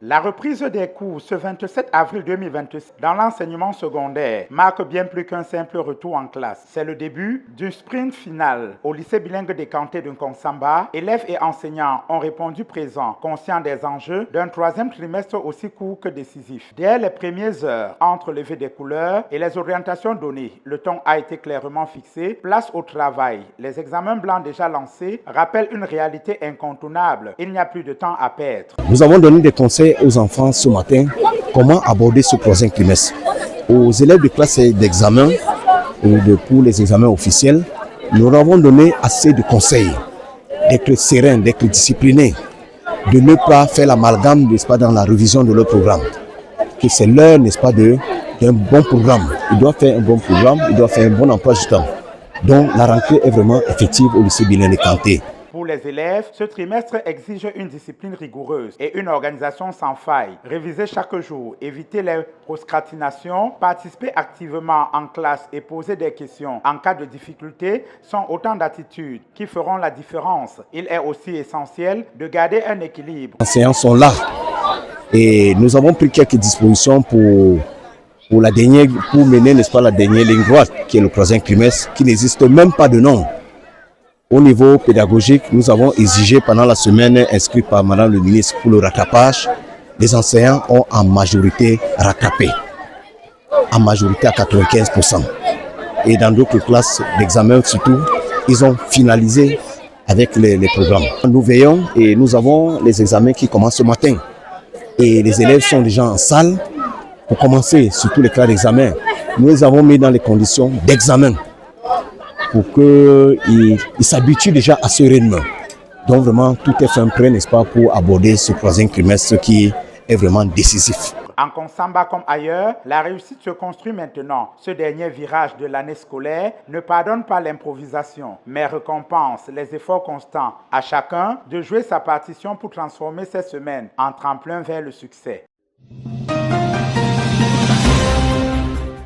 La reprise des cours ce 27 avril 2026 dans l'enseignement secondaire marque bien plus qu'un simple retour en classe. C'est le début d'une sprint finale. Au lycée bilingue des Kanté de Nkonsamba, élèves et enseignants ont répondu présents, conscients des enjeux d'un troisième trimestre aussi court que décisif. Dès les premières heures, entre lever des couleurs et les orientations données, le ton a été clairement fixé. Place au travail. Les examens blancs déjà lancés rappellent une réalité incontournable. Il n'y a plus de temps à perdre. Nous avons donné des conseils aux enfants ce matin, comment aborder ce troisième trimestre. Aux élèves de classe d'examen, pour les examens officiels, nous leur avons donné assez de conseils, d'être sereins, d'être disciplinés, de ne pas faire l'amalgame, n'est-ce pas, dans la révision de leur programme. Que c'est l'heure, n'est-ce pas, d'un bon programme. Ils doivent faire un bon programme, ils doivent faire un bon emploi du temps. Donc la rentrée est vraiment effective au lycée bilingue de Kanté. Pour les élèves, ce trimestre exige une discipline rigoureuse et une organisation sans faille. Réviser chaque jour, éviter les procrastinations, participer activement en classe et poser des questions en cas de difficulté sont autant d'attitudes qui feront la différence. Il est aussi essentiel de garder un équilibre. Les enseignants sont là et nous avons pris quelques dispositions pour mener, n'est-ce pas, la dernière ligne droite qui est le troisième trimestre, qui n'existe même pas de nom. Au niveau pédagogique, nous avons exigé pendant la semaine inscrite par Madame le ministre pour le rattrapage. Les enseignants ont en majorité rattrapé, en majorité à 95%. Et dans d'autres classes d'examen surtout, ils ont finalisé avec les programmes. Nous veillons et nous avons les examens qui commencent ce matin. Et les élèves sont déjà en salle pour commencer, surtout les classes d'examen. Nous les avons mis dans les conditions d'examen, pour qu'ils s'habituent déjà à ce rythme. Donc vraiment, tout est fait prêt, n'est-ce pas, pour aborder ce troisième trimestre qui est vraiment décisif. En Nkonsamba comme ailleurs, la réussite se construit maintenant. Ce dernier virage de l'année scolaire ne pardonne pas l'improvisation, mais récompense les efforts constants. À chacun de jouer sa partition pour transformer ces semaines en tremplin vers le succès.